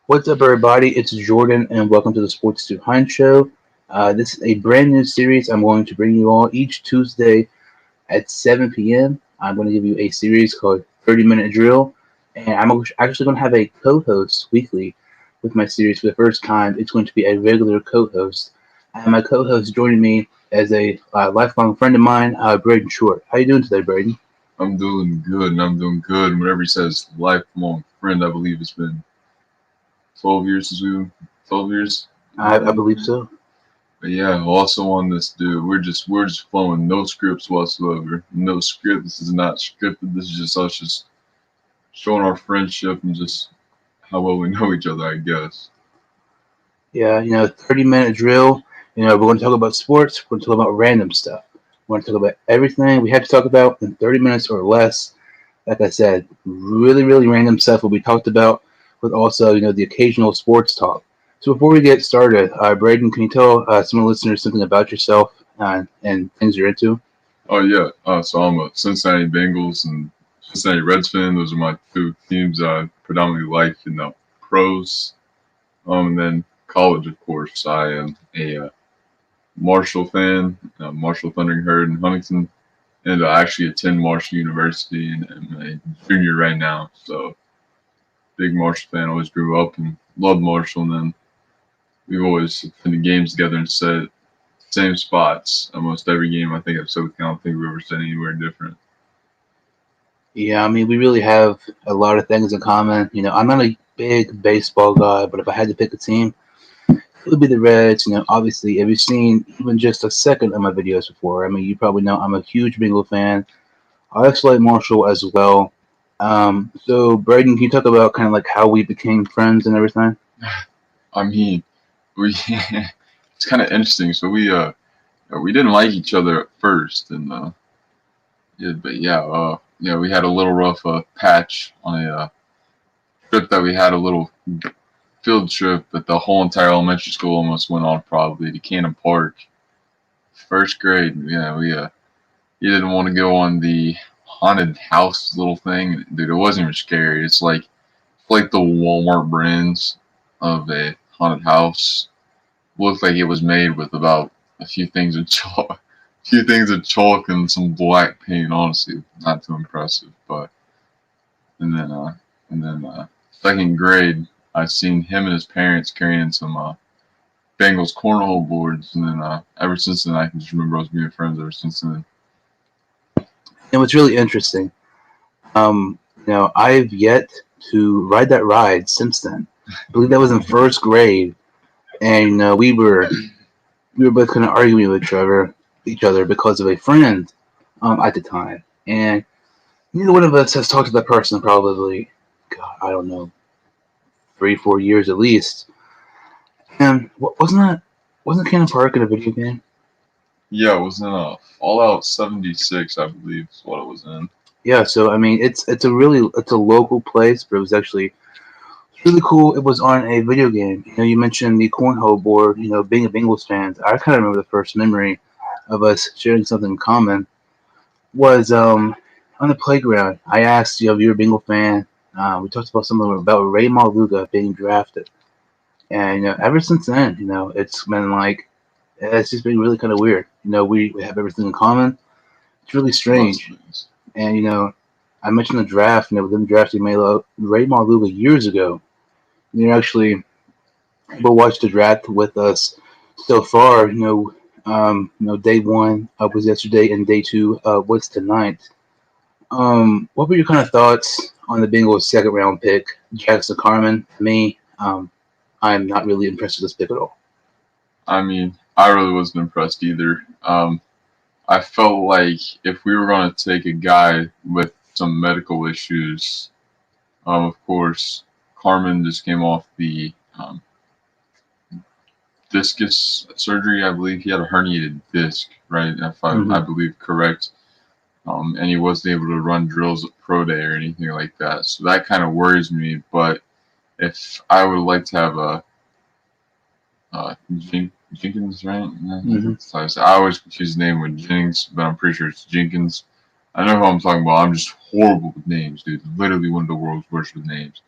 What's up, everybody? It's Jordan, and welcome to the Sports to Hind Show. This is a brand new series I'm going to bring you all each Tuesday at 7 p.m. I'm going to give you a series called 30-Minute Drill, and I'm actually going to have a co-host weekly with my series for the first time. It's going to be a regular co-host, and my co-host joining me as a lifelong friend of mine, Braden Short. How you doing today, Braden? I'm doing good, and I'm doing good. And whenever he says lifelong friend, I believe it's been 12 years since we, 12 years, I I believe. believe so. But yeah, also on this dude, we're just flowing, no scripts whatsoever, no script. This is not scripted. This is just us just showing our friendship and just how well we know each other, I guess. Yeah, 30-minute drill. We're going to talk about sports. We're going to talk about random stuff. We're going to talk about everything we have to talk about in 30 minutes or less. Like I said, really, really random stuff will be talked about, with also, the occasional sports talk. So before we get started, Braden, can you tell some of the listeners something about yourself and things you're into? Oh yeah, so I'm a Cincinnati Bengals and Cincinnati Reds fan. Those are my two teams I predominantly like in the pros. And then college, of course, I am a Marshall fan, Marshall Thundering Herd in Huntington, and I actually attend Marshall University and I'm a junior right now. So big Marshall fan. Always grew up and loved Marshall, and then we've always attended games together and sat same spots almost every game. I think so. I don't think we ever sat anywhere different. Yeah, I mean, we really have a lot of things in common. I'm not a big baseball guy, but if I had to pick a team, it would be the Reds. Obviously, if you've seen even just a second of my videos before, I mean, you probably know I'm a huge Bengal fan. I actually like Marshall as well. So, Braden, can you talk about kind of like how we became friends and everything? I mean, we it's kind of interesting. So we didn't like each other at first, and yeah, but yeah, we had a little rough patch on a trip that we had a little field trip that the whole entire elementary school almost went on probably to Cannon Park. First grade, yeah, we he didn't want to go on the haunted house little thing. Dude, it wasn't even scary. It's like the Walmart brands of a haunted house. Looked like it was made with about a few things of chalk, a few things of chalk and some black paint. Honestly, not too impressive. But and then uh second grade, I seen him and his parents carrying some Bengals cornhole boards, and then ever since then I can just remember us being friends ever since then. And what's really interesting, I've yet to ride that ride since then. I believe that was in first grade, and we were both kind of arguing with each other because of a friend at the time, and neither one of us has talked to that person probably, God, I don't know, 3, 4 years at least. And wasn't Cannon Park in a video game? Yeah, it was in Fallout 76, I believe, is what it was in. Yeah, so I mean, it's a local place, but it was actually really cool. It was on a video game. You mentioned the cornhole board. Being a Bengals fan, I kind of remember the first memory of us sharing something in common was on the playground. I asked, if you're a Bengal fan. We talked about something about Ray Maluga being drafted, and ever since then, it's been like it's just been really kind of weird. We have everything in common. It's really Lots strange. of things. And I mentioned the draft. With them drafting Ray Maluga years ago. You're actually able to watch the draft with us so far. Day one was yesterday, and day two was tonight. What were your kind of thoughts on the Bengals' second round pick, Jackson Carmen? Me, I'm not really impressed with this pick at all. I mean, I really wasn't impressed either. I felt like if we were going to take a guy with some medical issues, of course, Carmen just came off the discus surgery. I believe he had a herniated disc, right? If I Hmm. believe correct. And he wasn't able to run drills at pro day or anything like that. So that kind of worries me. But if I would like to have a Jenkins, right? Hmm. I always confuse his name with Jennings, but I'm pretty sure it's Jenkins. I know who I'm talking about. I'm just horrible with names, dude. Literally one of the world's worst with names.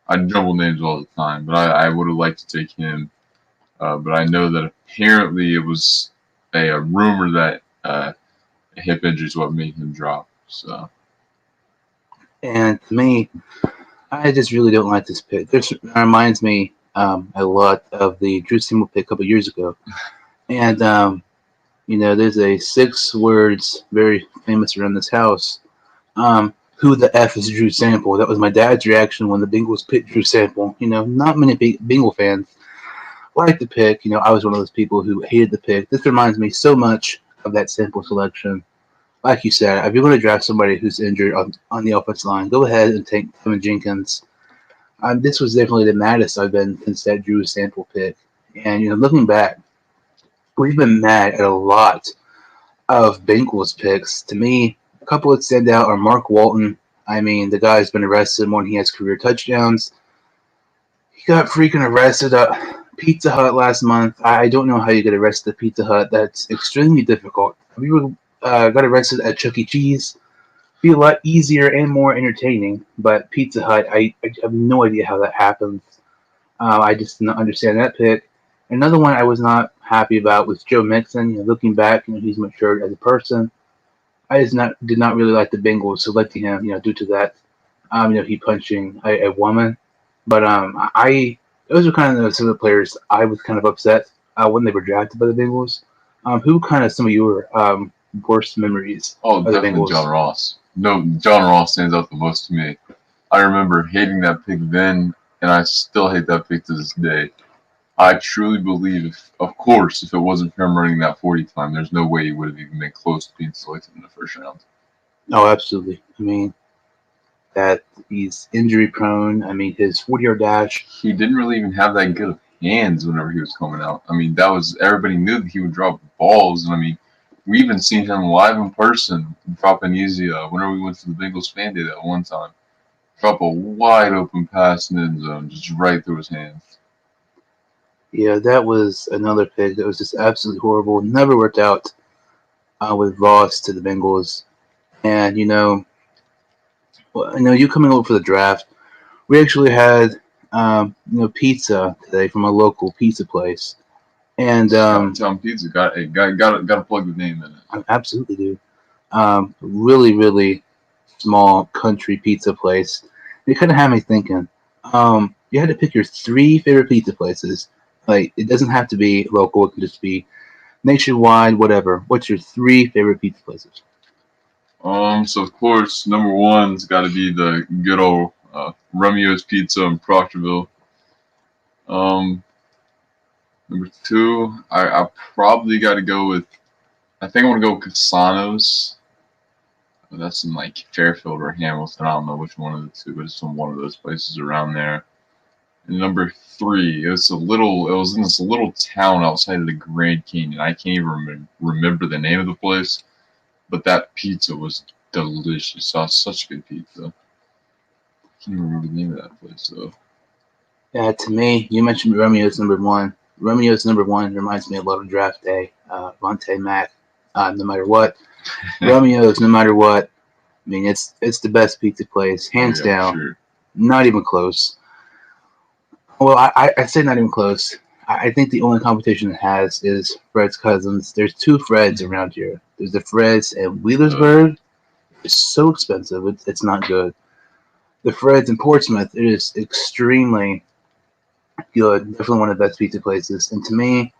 I jumble names all the time, but I would have liked to take him. But I know that apparently it was a rumor that a hip injury is what made him drop. So And to me, I just really don't like this pick. This reminds me a lot of the Drew Sample pick a couple years ago. And, there's a 6 words very famous around this house. Who the F is Drew Sample? That was my dad's reaction when the Bengals picked Drew Sample. Not many Bengal fans like the pick. I was one of those people who hated the pick. This reminds me so much of that Sample selection. Like you said, if you're going to draft somebody who's injured on the offensive line, go ahead and take Kevin Jenkins. This was definitely the maddest I've been since that Drew Sample pick. And looking back, we've been mad at a lot of Bengals picks. To me, a couple that stand out are Mark Walton. I mean, the guy's been arrested more than he has career touchdowns. He got freaking arrested at Pizza Hut last month. I don't know how you get arrested at Pizza Hut. That's extremely difficult. If you got arrested at Chuck E. Cheese, it'd be a lot easier and more entertaining. But Pizza Hut, I have no idea how that happens. I just did not understand that pick. Another one I was not happy about was Joe Mixon. Looking back, he's matured as a person. I just did not really like the Bengals selecting him, due to that, he punching a woman. But those were kind of some of the players I was kind of upset when they were drafted by the Bengals. Who kind of some of your worst memories oh, of the definitely Bengals? John Ross. No, John Ross stands out the most to me. I remember hating that pick then, and I still hate that pick to this day. I truly believe, of course, if it wasn't for him running that 40 time, there's no way he would have even been close to being selected in the first round. Oh, absolutely. I mean, that he's injury prone. I mean, his 40-yard dash. He didn't really even have that good of hands whenever he was coming out. I mean, that was everybody knew that he would drop balls, and I mean, we even seen him live in person dropping easy. Whenever we went to the Bengals fan day that one time, drop a wide open pass in the end zone, just right through his hands. Yeah, that was another pick that was just absolutely horrible. Never worked out with Ross to the Bengals. And well, you coming over for the draft. We actually had pizza today from a local pizza place, and Tom Pizza got to plug the name in it. I absolutely do. Really, really small country pizza place. It kind of had me thinking. You had to pick your 3 favorite pizza places. Like, it doesn't have to be local; it can just be nationwide, whatever. What's your 3 favorite pizza places? So of course, number one's got to be the good old Romeo's Pizza in Proctorville. Um, Number two, I probably got to go with. I think I want to go with Casano's. That's in like Fairfield or Hamilton. I don't know which one of the two, but it's in one of those places around there. And number three, it was in this little town outside of the Grand Canyon. I can't even remember the name of the place, but that pizza was delicious. It was such good pizza. I can't even remember the name of that place though. Yeah, to me, you mentioned Romeo's number one. Romeo's number one reminds me a lot of Draft Day. Vontae Mack, no matter what. Romeo's, no matter what. I mean, it's the best pizza place, Oh hands yeah, for down. sure. Not even close. Well, I say not even close. I think the only competition it has is Fred's Cousins. There's 2 Freds around here. There's the Freds and Uh, Wheelersburg. It's so expensive. It's not good. The Freds in Portsmouth, it is extremely good. Definitely one of the best pizza places. And to me,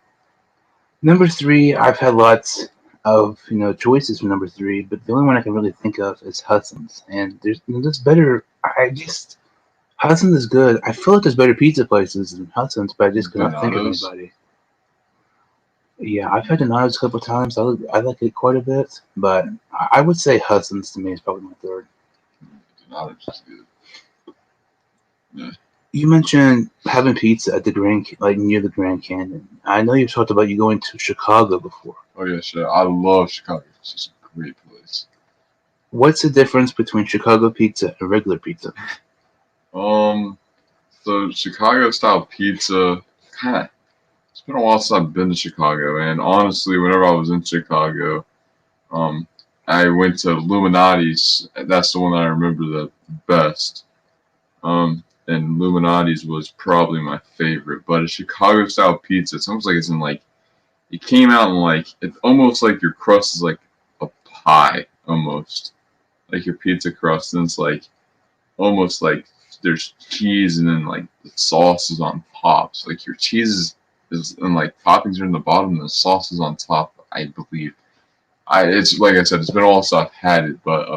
number 3, I've had lots of choices for number 3, but the only one I can really think of is Hudson's. And there's better. I just Hudson's is good. I feel like there's better pizza places than Hudson's, but I just could not think of Donato's. anybody. Yeah, I've had Donato's a couple of times. I like it quite a bit, but I would say Hudson's to me is probably my third. Donato's is good. Yeah. You mentioned having pizza at the like near the Grand Canyon. I know you've talked about you going to Chicago before. Oh yeah, sure. I love Chicago. It's just a great place. What's the difference between Chicago pizza and regular pizza? Um, so Chicago style pizza, kind of. It's been a while since I've been to Chicago, and honestly, whenever I was in Chicago, um, I went to Illuminati's. That's the one that I remember the best. and Illuminati's was probably my favorite. But a Chicago style pizza, it's almost like it's in like it came out in like it's almost like your crust is like a pie almost like your pizza crust, and it's like almost like there's cheese and then like the sauce is on top. So like your cheese is and like toppings are in the bottom and the sauce is on top, I believe. It's like I said, it's been all since I've had it, but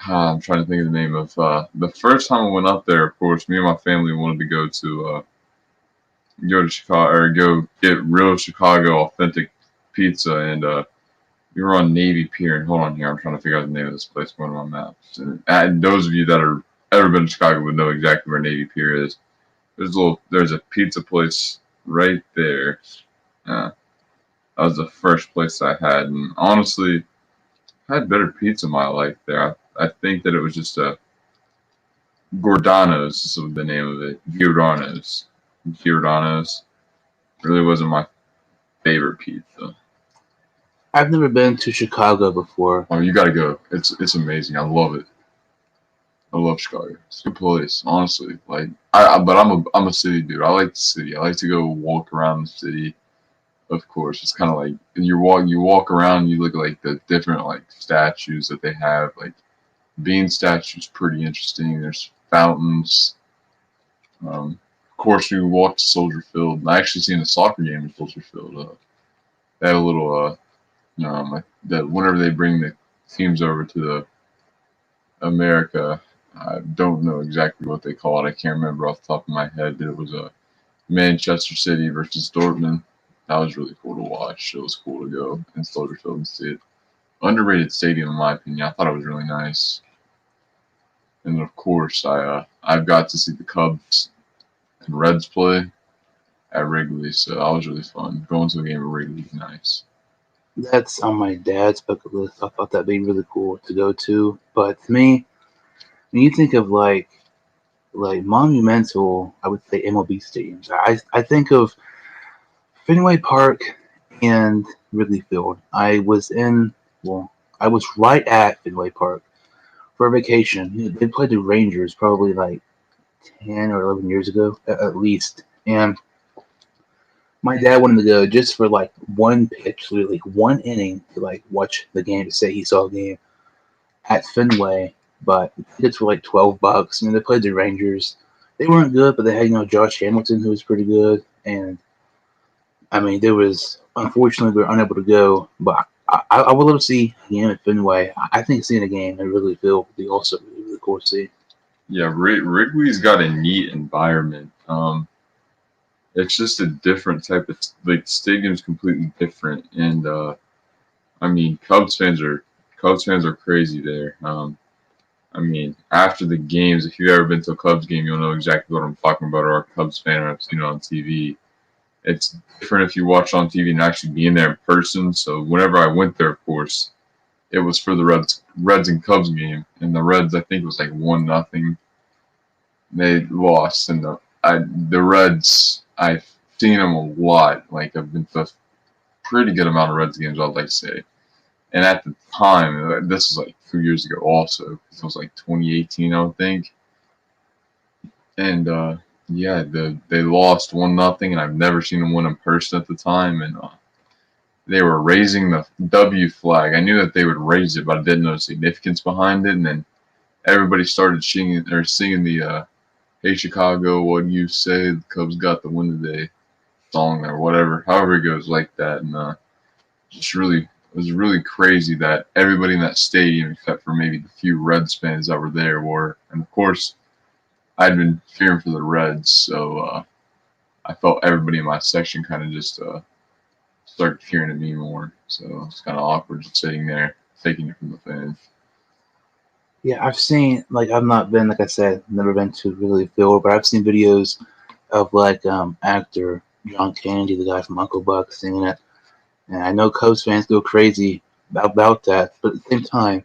I'm trying to think of the name of the first time I went up there. Of course, me and my family wanted to go to Chicago or go get real Chicago authentic pizza, and we were on Navy Pier. And hold on here, I'm trying to figure out the name of this place going on maps. And those of you that are ever been to Chicago would know exactly where Navy Pier is. There's a pizza place right there. Uh, that was the first place I had, and honestly, I had better pizza in my life there. I think that it was just a Gordano's is the name of it. Giordano's really wasn't my favorite pizza. I've never been to Chicago before. Oh, you gotta go. It's amazing. I love it. I love Chicago. It's a good place, honestly. Like but I'm a city dude. I like the city. I like to go walk around the city. Of course, it's kind of like you walk around, you look at like the different like statues that they have. Like Bean statue's pretty interesting. There's fountains. Of course, we walked to Soldier Field. I actually seen a soccer game in Soldier Field. They had a little that whenever they bring the teams over to the America, I don't know exactly what they call it. I can't remember off the top of my head. It was a Manchester City versus Dortmund. That was really cool to watch. It was cool to go in Soldier Field and see it. Underrated stadium in my opinion. I thought it was really nice. And then of course I've got to see the Cubs and Reds play at Wrigley, so that was really fun. Going to a game at Wrigley is nice. That's on my dad's bucket list. I thought that'd be really cool to go to. But to me, when you think of like monumental, I would say MLB stadiums. I think of Fenway Park and Wrigley Field. I was right at Fenway Park for a vacation. They played the Rangers probably like 10 or 11 years ago, at least. And my dad wanted to go just for like one pitch, literally like one inning to like watch the game to say he saw a game at Fenway. But the tickets were like $12. I mean, they played the Rangers. They weren't good, but they had Josh Hamilton who was pretty good. And I mean, there was unfortunately we were unable to go, but I would love to see a game at Fenway. I think seeing a game at Wrigley Field would be also really, really cool to see. Yeah, Wrigley's got a neat environment. It's just a different type of like the stadium's completely different, and I mean Cubs fans are crazy there. I mean, after the games, if you've ever been to a Cubs game, you'll know exactly what I'm talking about, or a Cubs fan, or I've seen it on TV. It's different if you watch on TV and actually being there in person. So whenever I went there, of course, it was for the Reds and Cubs game, and the Reds I think it was like 1-0. They lost, and the Reds I've seen them a lot. Like I've been to a pretty good amount of Reds games, I'd like to say. And at the time, this was like 2 years ago, also. It was like 2018, I would think. And yeah, they lost 1-0, and I've never seen them win in person at the time. And they were raising the W flag. I knew that they would raise it, but I didn't know the significance behind it. And then everybody started singing the "Hey Chicago, what do you say? The Cubs got the win today" song or whatever, however it goes like that. And it was really crazy that everybody in that stadium, except for maybe the few Reds fans that were there, were. And of course, I'd been cheering for the Reds, so I felt everybody in my section kind of just started cheering at me more. So it's kind of awkward just sitting there taking it from the fans. Yeah, I've seen I've not been like I said, never been to Wrigley Field, but I've seen videos of actor John Candy, the guy from Uncle Buck, singing it. And I know Cubs fans go crazy about that, but at the same time,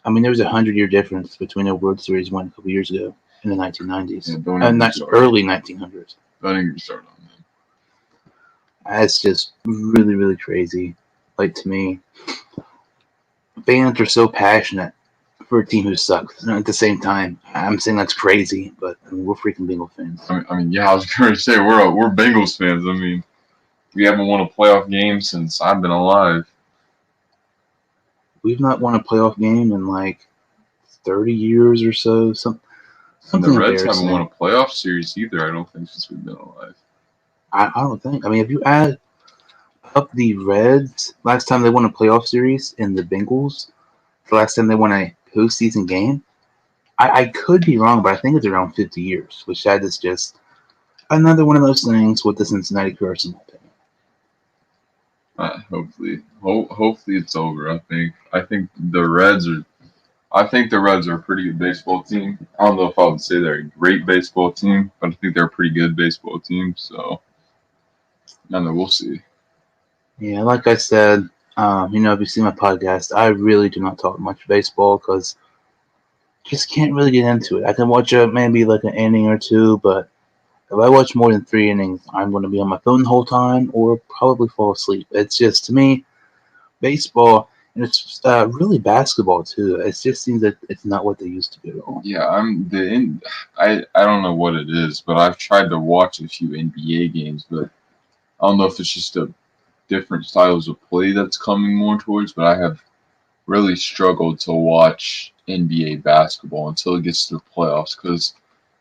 I mean, there was a 100-year difference between a World Series won a couple years ago in the 1990s Yeah, don't and even start. early 1900s. Don't even start on them. That's just really, really crazy. Like to me, fans are so passionate for a team who sucks. And at the same time, I'm saying that's crazy, but I mean, we're freaking Bengal fans. I mean, yeah, I was going to say we're Bengals fans. I mean, we haven't won a playoff game since I've been alive. We've not won a playoff game in like 30 years or so. And the Something Reds haven't won embarrassing. a playoff series either, I don't think, since we've been alive. I don't think. I mean, if you add up the Reds, last time they won a playoff series, and the Bengals, the last time they won a postseason game, I could be wrong, but I think it's around 50 years, which that is just another one of those things with the Cincinnati curse, in my opinion. Hopefully it's over. I think the Reds are. I think the Reds are a pretty good baseball team. I don't know if I would say they're a great baseball team, but I think they're a pretty good baseball team. So, I know we'll see. Yeah, like I said, if you see my podcast, I really do not talk much baseball because just can't really get into it. I can watch maybe like an inning or two, but if I watch more than 3 innings, I'm going to be on my phone the whole time or probably fall asleep. It's just, to me, baseball, and it's really basketball too. It just seems that it's not what they used to be at all. Yeah, I don't know what it is, but I've tried to watch a few NBA games, but I don't know if it's just a different styles of play that's coming more towards. But I have really struggled to watch NBA basketball until it gets to the playoffs,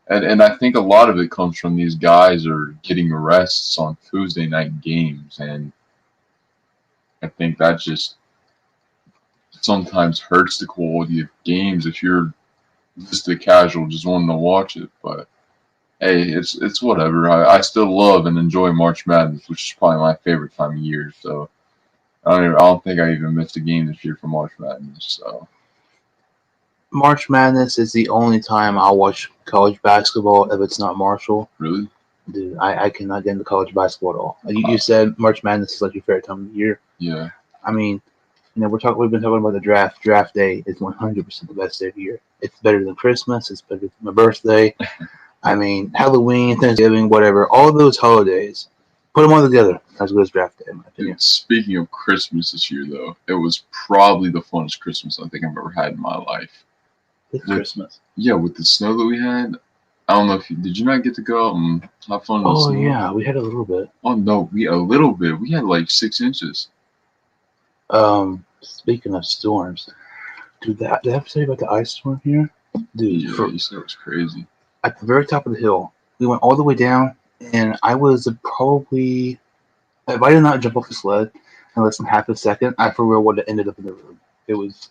and I think a lot of it comes from these guys are getting arrests on Tuesday night games, and I think that just sometimes hurts the quality of games if you're just a casual just wanting to watch it. But hey, it's whatever. I still love and enjoy March Madness, which is probably my favorite time of year. So I don't think I even missed a game this year for March Madness. So March Madness is the only time I'll watch college basketball if it's not Marshall. really, Dude, I cannot get into college basketball at all. You uh, said March Madness is like your favorite time of the year. yeah, I mean, we've been talking about the draft. Draft day is 100% the best day of the year. It's better than Christmas. It's better than my birthday. I mean, Halloween, Thanksgiving, whatever. All those holidays, put them all together. As good as draft day, in my opinion. dude. Speaking of Christmas this year, though, it was probably the funnest Christmas I think I've ever had in my life. It's With Christmas. Yeah, with the snow that we had. I don't know if did you not get to go out and have fun in the Oh snow? yeah, we had a little bit. Oh no, we a little bit. We had like 6 inches. Speaking of storms, dude, did I have to tell you about the ice storm here? Dude, Yeah, you said it was crazy. at the very top of the hill, we went all the way down, and I was probably, if I did not jump off the sled in less than half a second, I for real would have ended up in the road. It was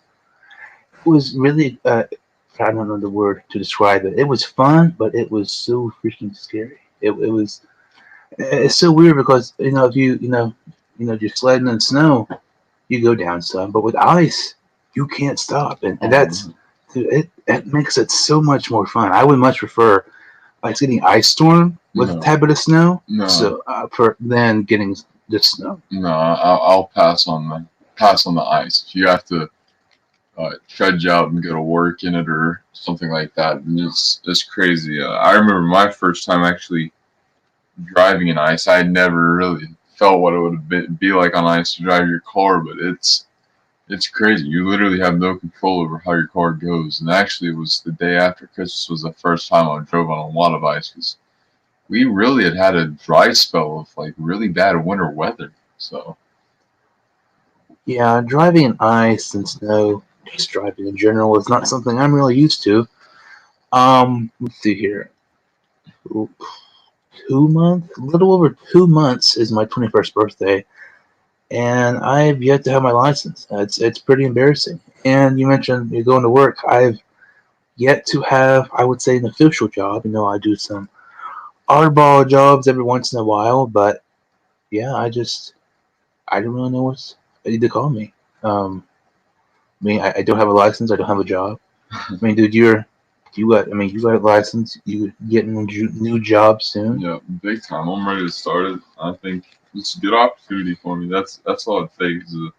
really, I don't know the word to describe it. It was fun, but it was so freaking scary. It was. It's so weird because if you're sledding in snow, you go down some, but with ice, you can't stop, and Oh that's no, dude, it makes it so much more fun. I would much prefer like getting ice storm with a no, tad bit of snow, no, so for than getting just snow. no. I'll pass on the ice. If you have to trudge out and go to work in it or something like that, and it's crazy. I remember my first time actually driving in ice. I had never really felt what it would be like on ice to drive your car, but it's crazy. You literally have no control over how your car goes. And actually, it was the day after Christmas was the first time I drove on a lot of ice because we really had a dry spell of like really bad winter weather. So Yeah, driving in ice and snow, just driving in general, is not something I'm really used to. Let's see here. 2 months, a little over 2 months is my 21st birthday, and I've yet to have my license. It's pretty embarrassing. And you mentioned you're going to work. I've yet to have, I would say, an official job. I do some oddball jobs every once in a while, but yeah, I don't really know what's ready to call me. I don't have a license. I don't have a job. I mean, dude, you got a license. You getting a new job soon. yeah, big time. I'm ready to start it. I think it's a good opportunity for me. That's all it takes. Is an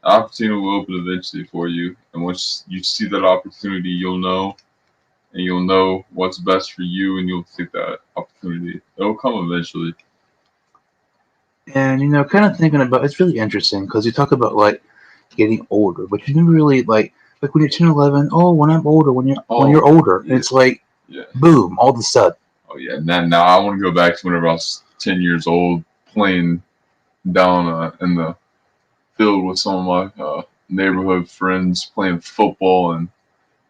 opportunity will open eventually for you, and once you see that opportunity, you'll know what's best for you, and you'll take that opportunity. It'll come eventually. And kind of thinking about it's really interesting because you talk about like getting older, but you never really like. like when you're 10, 11. Oh, when I'm older, when you're Oh, older, and yeah, it's like yeah. boom, all of a sudden. Oh, yeah. Now I want to go back to whenever I was 10 years old playing down in the field with some of my neighborhood friends playing football and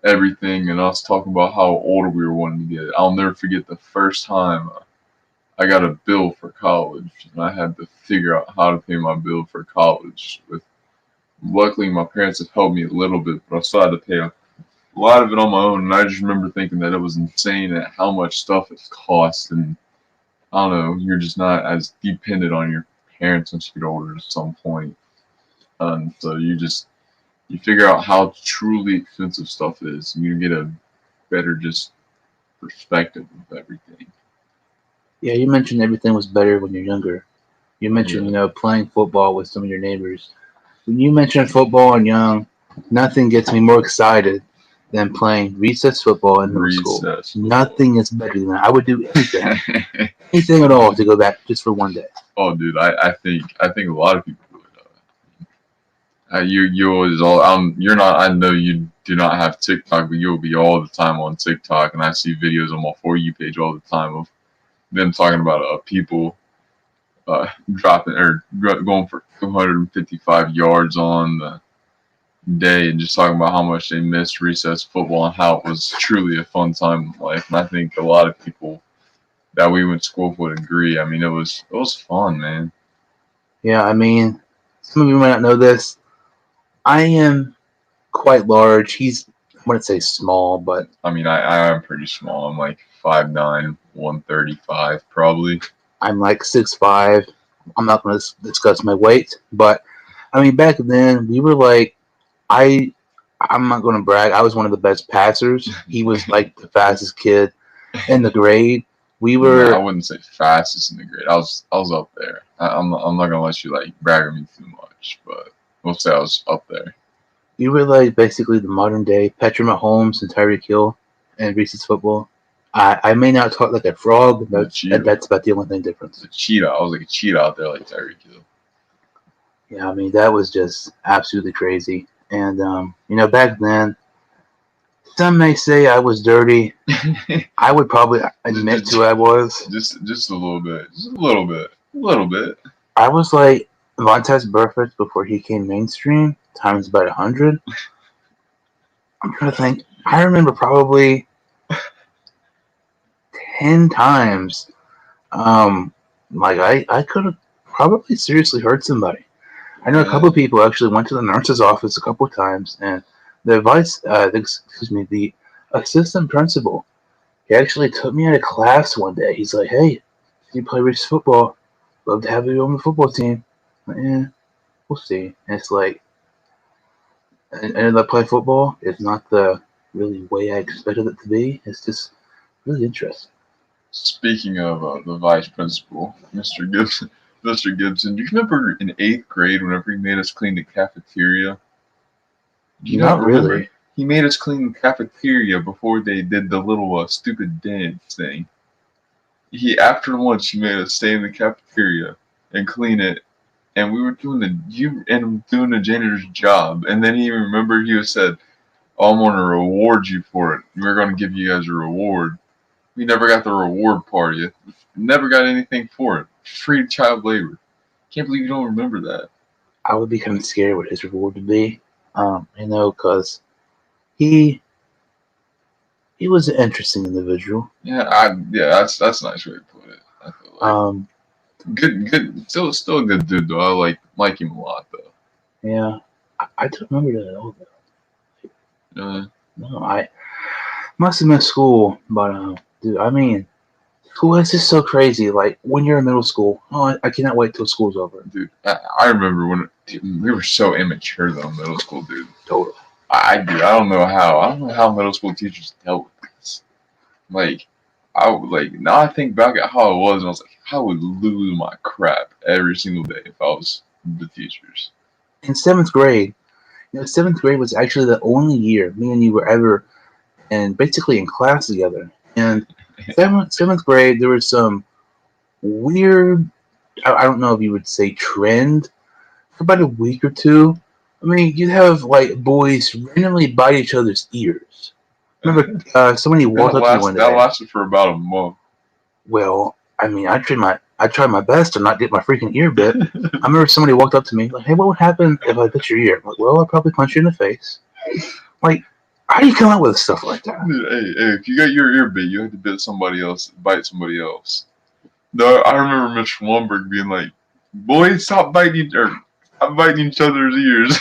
everything, and us talking about how old we were wanting to get. I'll never forget the first time I got a bill for college, and I had to figure out how to pay my bill for college. With luckily, my parents have helped me a little bit, but I still had to pay a lot of it on my own. And I just remember thinking that it was insane at how much stuff it costs, and I don't know, you're just not as dependent on your parents once you get older at some point. So you figure out how truly expensive stuff is, and you get a better just perspective of everything. Yeah, you mentioned everything was better when you're younger. You mentioned, Yeah, playing football with some of your neighbors. When you mention football and young, nothing gets me more excited than playing recess football in middle school. recess football. Nothing is better than that. I would do anything at all to go back just for one day. Oh, dude, I think a lot of people would. You always all you're not. I know you do not have TikTok, but you'll be all the time on TikTok, and I see videos on my For You page all the time of them talking about people dropping or going for 255 yards on the day, and just talking about how much they missed recess football and how it was truly a fun time in life. And I think a lot of people that we went to school with would agree. I mean, it was fun, man. Yeah, I mean, some of you might not know this. I am quite large. I wouldn't say small, but I mean, I'm pretty small. I'm like 5'9", 135 probably. I'm like 6'5". I'm not going to discuss my weight, but I mean, back then we were like, I, I'm not going to brag. I was one of the best passers. He was like the fastest kid in the grade. We No, I were wouldn't say fastest in the grade. I was up there. I'm not gonna let you like brag on me too much, but we'll say I was up there. we were like basically the modern day Patrick Mahomes and Tyreek Hill and Reese's football. I may not talk like a frog. The cheetah, That's about the only thing difference. the cheetah. I was like a cheetah out there, like Tyreek Hill. Yeah, I mean that was just absolutely crazy. And back then, some may say I was dirty. I would probably admit just, to I was. just a little bit, just a little bit, a little bit. I was like Vontaze Burfict before he came mainstream times about 100. I'm trying to think. I remember probably 10 times. Like I could have probably seriously hurt somebody. I know a couple Yeah, of people actually went to the nurse's office a couple of times, and the assistant principal, he actually took me out of class one day. He's like, "Hey, you play race football? Love to have you on the football team." I'm like, yeah, we'll see. And it's like, I ended up playing football. It's not the really way I expected it to be. It's just really interesting. speaking of the vice principal, Mr. Gibson, Mr. Gibson, do you remember in eighth grade whenever he made us clean the cafeteria? Do you not Not remember? really. He made us clean the cafeteria before they did the little stupid dance thing. After lunch he made us stay in the cafeteria and clean it, and we were doing the janitor's job, and then he remembered he said, "Oh, I'm gonna reward you for it. We're gonna give you guys a reward." We never got the reward party. Never got anything for it. Free child labor. Can't believe you don't remember that. I would be kind of scared what his reward would be. Because he he was an interesting individual. Yeah, that's a nice way to put it. I feel like Um, good, still a good dude though. I like him a lot though. yeah, I don't remember that at all. Uh, No, I must have missed school, but dude, I mean, school is just so crazy. Like when you're in middle school, oh, I cannot wait till school's over. dude, I remember when we were so immature though in middle school, dude. Totally. I don't know how. I don't know how middle school teachers dealt with this. Like, I would like now I think back at how it was, and I was like, I would lose my crap every single day if I was the teachers. In seventh grade, seventh grade was actually the only year me and you were ever and basically in class together. And seventh grade, there was some weird. I don't know if you would say trend for about a week or two. I mean, you'd have like boys randomly bite each other's ears. Remember, somebody walked up to me one That day. lasted for about a month. Well, I mean, I tried my best to not get my freaking ear bit. I remember somebody walked up to me like, "Hey, what would happen if I bit your ear?" I'm like, "Well, I'd probably punch you in the face." Like, how do you come up with stuff like that? Hey, if you got your ear bit, you have to bite somebody else. No, I remember Mitch Schwamberg being like, "Boys, stop biting each other's ears."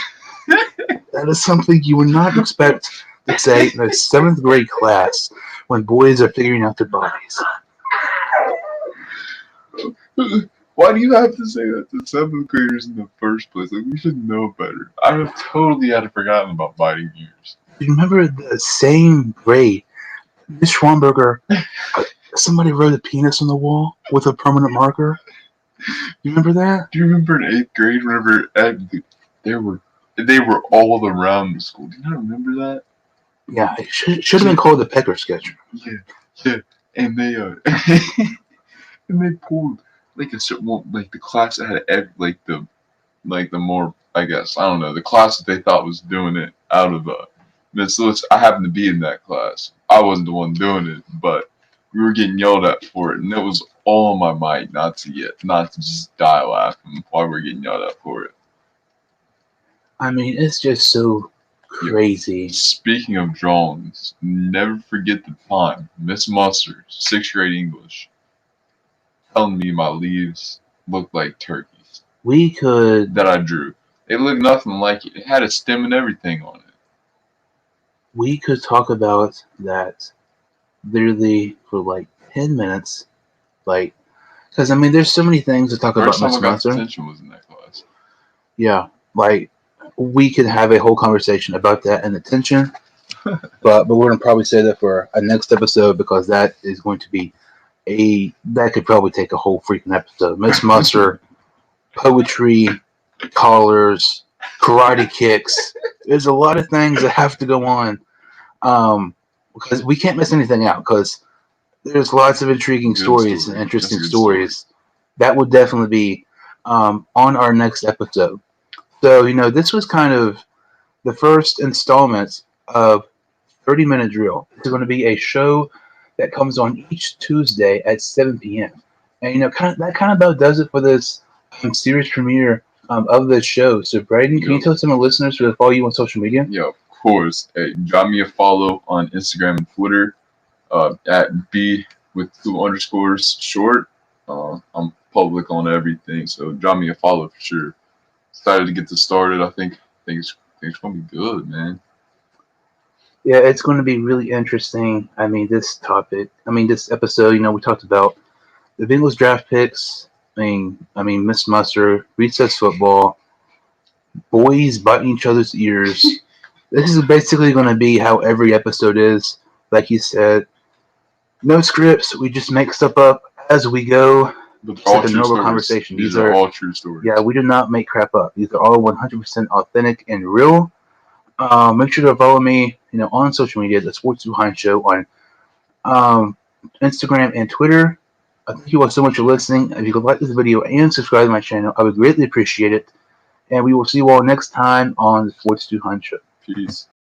That is something you would not expect to say in a seventh grade class when boys are figuring out their bodies. Why do you have to say that to seventh graders in the first place? Like, we should know better. I have totally had forgotten about biting ears. You remember the same grade, Miss Schwamberger, somebody wrote a penis on the wall with a permanent marker? You remember that? Do you remember in 8th grade whenever they were all around the school? Do you not remember that? Yeah, it should have been called the Pecker Sketch. Yeah, and they and they pulled like a certain one, like the class that had the more, I guess, I don't know, the class that they thought was doing it out of Miss Lewis. I happened to be in that class. I wasn't the one doing it, but we were getting yelled at for it, and it was all on my mind not to just die laughing while we were getting yelled at for it. I mean, it's just so crazy. Speaking of drawings, never forget the time Miss Mustard, 6th grade English, telling me my leaves looked like turkeys We could that I drew. It looked nothing like it. It had a stem and everything on it. talk about that literally for like 10 minutes, like because I mean, there's so many things to talk about, First time Miss I got Munster. detention was in that class. Yeah, like we could have a whole conversation about that and attention, but we're gonna probably say that for a next episode because that is going to be that could probably take a whole freaking episode. Miss Munster, poetry, collars, karate kicks. There's a lot of things that have to go on, because we can't miss anything out because there's lots of intriguing Good stories story. and interesting That's a good story. stories that would definitely be on our next episode. So, this was kind of the first installment of 30-Minute Drill. This is going to be a show that comes on each Tuesday at 7 p.m. And, that kind of about does it for this series premiere of this show. So, Braden, can you tell some of the listeners to follow you on social media? Yeah, of course. Hey, drop me a follow on Instagram and Twitter at B with 2 underscores short. I'm public on everything, so drop me a follow for sure. Excited to get this started. I think it's gonna be good, man. Yeah, it's going to be really interesting. I mean, this episode, we talked about the Bengals draft picks. Miss Mustard, recess football, boys biting each other's ears. This is basically going to be how every episode is. Like you said, no scripts. We just make stuff up as we go. But It's like a normal conversation. These are all true stories. Yeah, we do not make crap up. These are all 100% authentic and real. Make sure to follow me, on social media, the Sports Behind Show on Instagram and Twitter. Thank you all so much for listening. If you could like this video and subscribe to my channel, I would greatly appreciate it. And we will see you all next time on the Sports Behind Show. Peace.